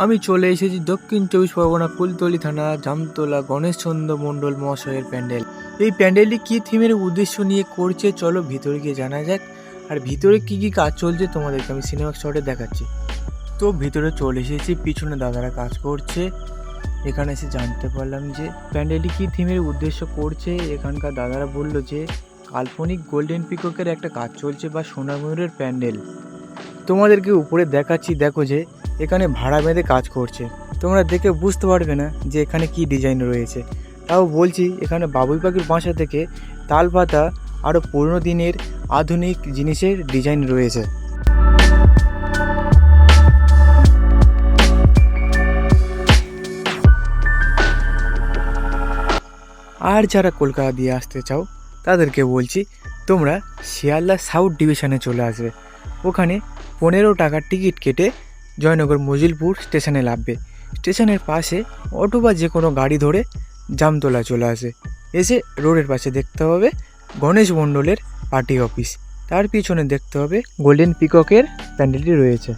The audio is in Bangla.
আমি চলে এসেছি দক্ষিণ চব্বিশ পরগনা কুলতলি থানা জামতলা গণেশচন্দ্র মণ্ডল মহাশয়ের প্যান্ডেল। এই প্যান্ডেলটি কী থিমের উদ্দেশ্য নিয়ে করছে চলো ভিতরে গিয়ে জানা যাক। আর ভিতরে কি কি কাজ চলছে তোমাদেরকে আমি সিনেমা শটে দেখাচ্ছি। তো ভিতরে চলে এসেছি, পিছনে দাদারা কাজ করছে। এখানে এসে জানতে পারলাম যে প্যান্ডেলটি কী থিমের উদ্দেশ্য করছে। এখানকার দাদারা বললো যে কাল্পনিক গোল্ডেন পিককের একটা কাজ চলছে বা সোনা ময়ূরের প্যান্ডেল। তোমাদেরকে উপরে দেখাচ্ছি, দেখো যে এখানে ভাড়া বেঁধে কাজ করছে। তোমরা দেখে বুঝতে পারবে না যে এখানে কি ডিজাইন রয়েছে। তাও বলছি, এখানে বাবুই পাখির বাসা থেকে তাল পাতা আরও পুরনো দিনের আধুনিক জিনিসের ডিজাইন রয়েছে। আর যারা কলকাতা দিয়ে আসতে চাও তাদেরকে বলছি, তোমরা শিয়ালদা সাউথ ডিভিশনে চলে আসবে। ওখানে 15 টাকার টিকিট কেটে জয়নগর মজিলপুর স্টেশনে নামবে। স্টেশনের পাশে অটো বা যে কোনো গাড়ি ধরে জামতলা চলে আসে। এসে রোডের পাশে দেখতে হবে গণেশ মণ্ডলের পার্টি অফিস, তার পিছনে দেখতে হবে গোল্ডেন পিককের প্যান্ডেলটি রয়েছে।